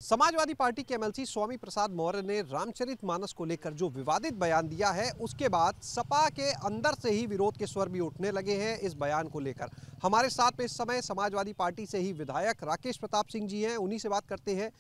Samajwadi party के MLC Swami Prasad Maurya ने रामचरितमानस को लेकर जो विवादित बयान दिया है, उसके बाद सपा के अंदर से ही विरोध के स्वर भी उठने लगे हैं इस बयान को लेकर। हमारे साथ में इस समय समाजवादी पार्टी से ही विधायक राकेश प्रताप सिंह जी हैं, उन्हीं से बात करते हैं।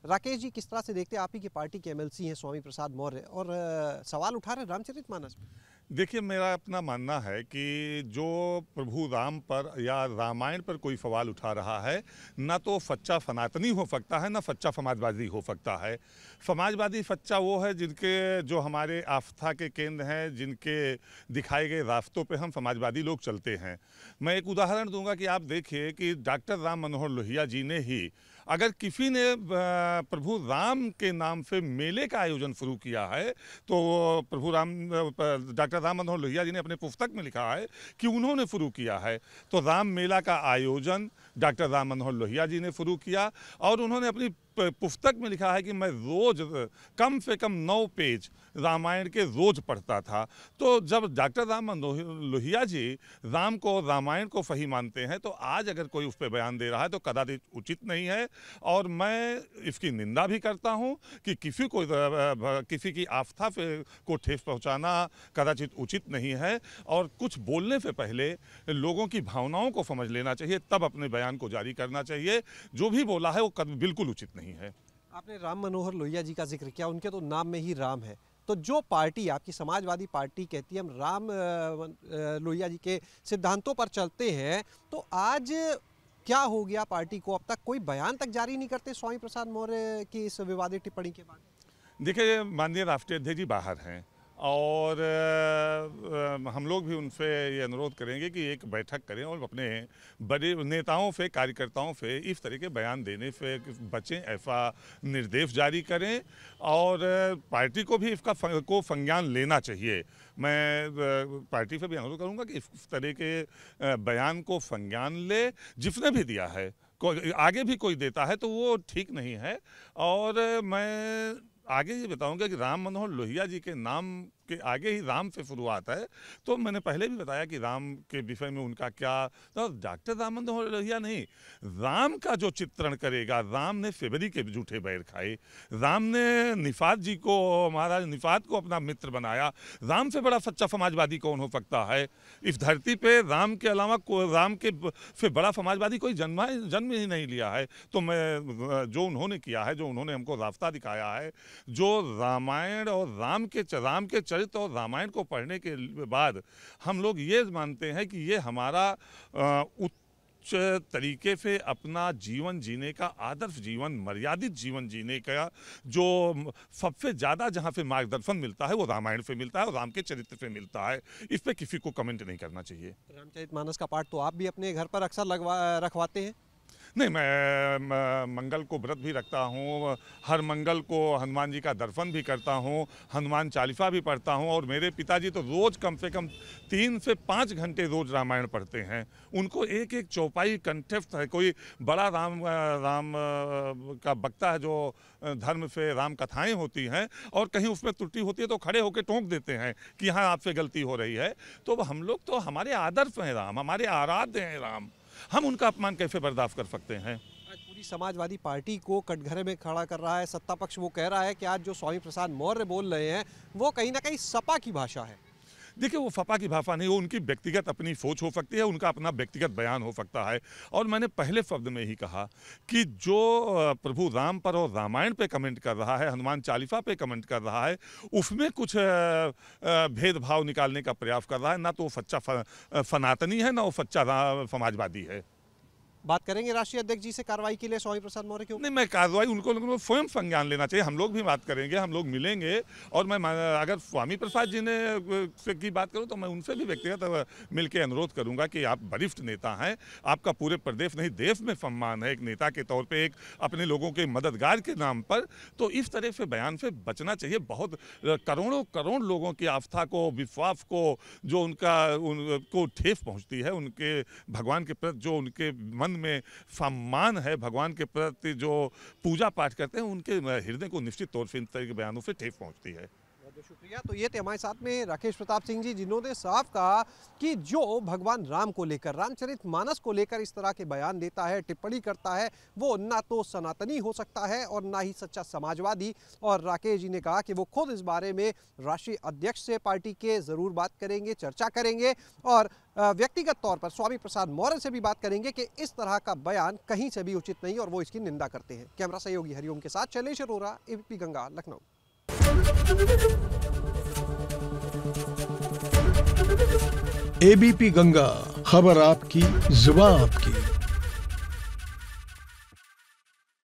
राकेश जी, किस तरह से देखते हैं, आप ही की पार्टी के एमएलसी हैं स्वामी प्रसाद मौर्य और सवाल उठा रहे हैं रामचरितमानस पे? देखिए, मेरा अपना मानना है कि जो प्रभु राम पर या रामायण पर कोई सवाल उठा रहा है, ना तो सच्चा सनातनी हो सकता है, ना सच्चा समाजवादी हो सकता है। समाजवादी सच्चा वो है जिनके जो हमारे आस्था के केंद्र हैं, जिनके दिखाए गए रास्तों पे हम समाजवादी लोग चलते हैं। मैं एक उदाहरण दूंगा कि आप देखिए कि डॉक्टर राम मनोहर लोहिया जी ने ही अगर किसी ने प्रभु राम के नाम से मेले का आयोजन शुरू किया है, तो डॉक्टर राम मनोहर लोहिया जी ने अपने पुस्तक में लिखा है कि उन्होंने शुरू किया है। तो राम मेला का आयोजन डॉक्टर राम मनोहर लोहिया जी ने शुरू किया और उन्होंने अपनी पुस्तक में लिखा है कि मैं रोज कम से कम 9 पेज रामायण के रोज पढ़ता था। तो जब डॉक्टर राम मनोहर लोहिया जी राम को रामायण को सही मानते हैं, तो आज अगर कोई उस पर बयान दे रहा है तो कदाचित उचित नहीं है। और मैं इसकी निंदा भी करता हूं कि किसी की आस्था को ठेस पहुंचाना कदाचित उचित नहीं है। और कुछ बोलने से पहले लोगों की भावनाओं को समझ लेना चाहिए, तब अपने बयान को जारी करना चाहिए। जो भी बोला है वो बिल्कुल उचित नहीं है। आपने राम मनोहर लोहिया जी का जिक्र किया, उनके तो नाम में ही राम है। तो जो पार्टी आपकी समाजवादी पार्टी कहती है हम राम लोहिया जी के सिद्धांतों पर चलते हैं, तो आज क्या हो गया पार्टी को? अब तक कोई बयान तक जारी नहीं करते स्वामी प्रसाद मौर्य की इस विवादित टिप्पणी के बाद? देखिए, माननीय राष्ट्रीय अध्यक्ष जी बाहर हैं और हम लोग भी उनसे ये अनुरोध करेंगे कि एक बैठक करें और अपने बड़े नेताओं से, कार्यकर्ताओं से इस तरह के बयान देने से बचें, ऐसा निर्देश जारी करें। और पार्टी को भी इसका संज्ञान लेना चाहिए। मैं पार्टी से भी अनुरोध करूंगा कि इस तरह के बयान को संज्ञान ले। जिसने भी दिया है, आगे भी कोई देता है तो वो ठीक नहीं है। और मैं आगे ये बताऊंगा कि राम मनोहर लोहिया जी के नाम के आगे ही राम से शुरुआत है। तो मैंने पहले भी बताया कि राम के विषय में उनका क्या, तो डॉक्टर राम मनोहर लोहिया नहीं, राम का जो चित्रण करेगा, राम ने फेबरी के झूठे बैर खाए, राम ने निफात जी को, महाराज निफात को अपना मित्र बनाया। राम से बड़ा सच्चा समाजवादी कौन हो सकता है इस धरती पे? राम के अलावा राम के से बड़ा समाजवादी कोई जन्म ही नहीं लिया है। तो मैं जो उन्होंने किया है, जो उन्होंने हमको रास्ता दिखाया है, जो रामायण और राम के चरित्र और रामायण को पढ़ने के बाद हम लोग ये मानते हैं कि ये हमारा उच्च तरीके से अपना जीवन जीने का, आदर्श जीवन, मर्यादित जीवन जीने का जो सबसे ज़्यादा जहाँ से मार्गदर्शन मिलता है वो रामायण से मिलता है और राम के चरित्र से मिलता है। इस पर किसी को कमेंट नहीं करना चाहिए। रामचरितमानस का पाठ तो आप भी अपने घर पर अक्सर रखवाते हैं? नहीं, मैं मंगल को व्रत भी रखता हूँ, हर मंगल को हनुमान जी का दर्शन भी करता हूँ, हनुमान चालीसा भी पढ़ता हूँ। और मेरे पिताजी तो रोज़ कम से कम 3 से 5 घंटे रोज़ रामायण पढ़ते हैं। उनको एक एक चौपाई कंठस्थ है। कोई बड़ा राम का वक्ता है जो धर्म से राम कथाएँ होती हैं और कहीं उसमें त्रुटि होती है तो खड़े होकर टोक देते हैं कि हाँ, आपसे गलती हो रही है। तो हम लोग तो, हमारे आदर्श हैं राम, हमारे आराध्य हैं राम, हम उनका अपमान कैसे बर्दाश्त कर सकते हैं? आज पूरी समाजवादी पार्टी को कटघरे में खड़ा कर रहा है सत्ता पक्ष। वो कह रहा है कि आज जो स्वामी प्रसाद मौर्य बोल रहे हैं वो कहीं ना कहीं सपा की भाषा है। देखिए, वो सपा की भाषा नहीं, वो उनकी व्यक्तिगत अपनी सोच हो सकती है, उनका अपना व्यक्तिगत बयान हो सकता है। और मैंने पहले शब्द में ही कहा कि जो प्रभु राम पर और रामायण पे कमेंट कर रहा है, हनुमान चालीसा पे कमेंट कर रहा है, उसमें कुछ भेदभाव निकालने का प्रयास कर रहा है। ना तो वो सच्चा सनातनी है, ना वो सच्चा समाजवादी है। बात करेंगे राष्ट्रीय अध्यक्ष जी से कार्रवाई के लिए स्वामी प्रसाद मौर्य क्यों? नहीं, मैं कार्रवाई उनको स्वयं संज्ञान लेना चाहिए। हम लोग भी बात करेंगे, हम लोग मिलेंगे। और मैं अगर स्वामी प्रसाद जी ने की बात करूं तो मैं उनसे भी व्यक्तिगत मिलकर अनुरोध करूंगा कि आप वरिष्ठ नेता हैं, आपका पूरे प्रदेश नहीं देश में सम्मान है एक नेता के तौर पे, एक अपने लोगों के मददगार के नाम पर। तो इस तरह से बयान से बचना चाहिए। बहुत करोड़ों करोड़ लोगों की आस्था को, विश्वास को, जो उनको ठेस पहुँचती है, उनके भगवान के प्रति जो उनके मन में सम्मान है, भगवान के प्रति जो पूजा पाठ करते हैं, उनके हृदय को निश्चित तौर से इन तरह के बयानों से ठेस पहुंचती है। बहुत शुक्रिया। तो ये थे हमारे साथ में राकेश प्रताप सिंह जी, जिन्होंने साफ कहा कि जो भगवान राम को लेकर, रामचरितमानस को लेकर इस तरह के बयान देता है, टिप्पणी करता है, वो ना तो सनातनी हो सकता है और ना ही सच्चा समाजवादी। और राकेश जी ने कहा कि वो खुद इस बारे में राष्ट्रीय अध्यक्ष से पार्टी के ज़रूर बात करेंगे, चर्चा करेंगे और व्यक्तिगत तौर पर स्वामी प्रसाद मौर्य से भी बात करेंगे कि इस तरह का बयान कहीं से भी उचित नहीं और वो इसकी निंदा करते हैं। कैमरा सहयोगी हरिओम के साथ शैलेश अरोरा, एबीपी गंगा, लखनऊ। एबीपी गंगा, खबर आपकी, जुबान आपकी।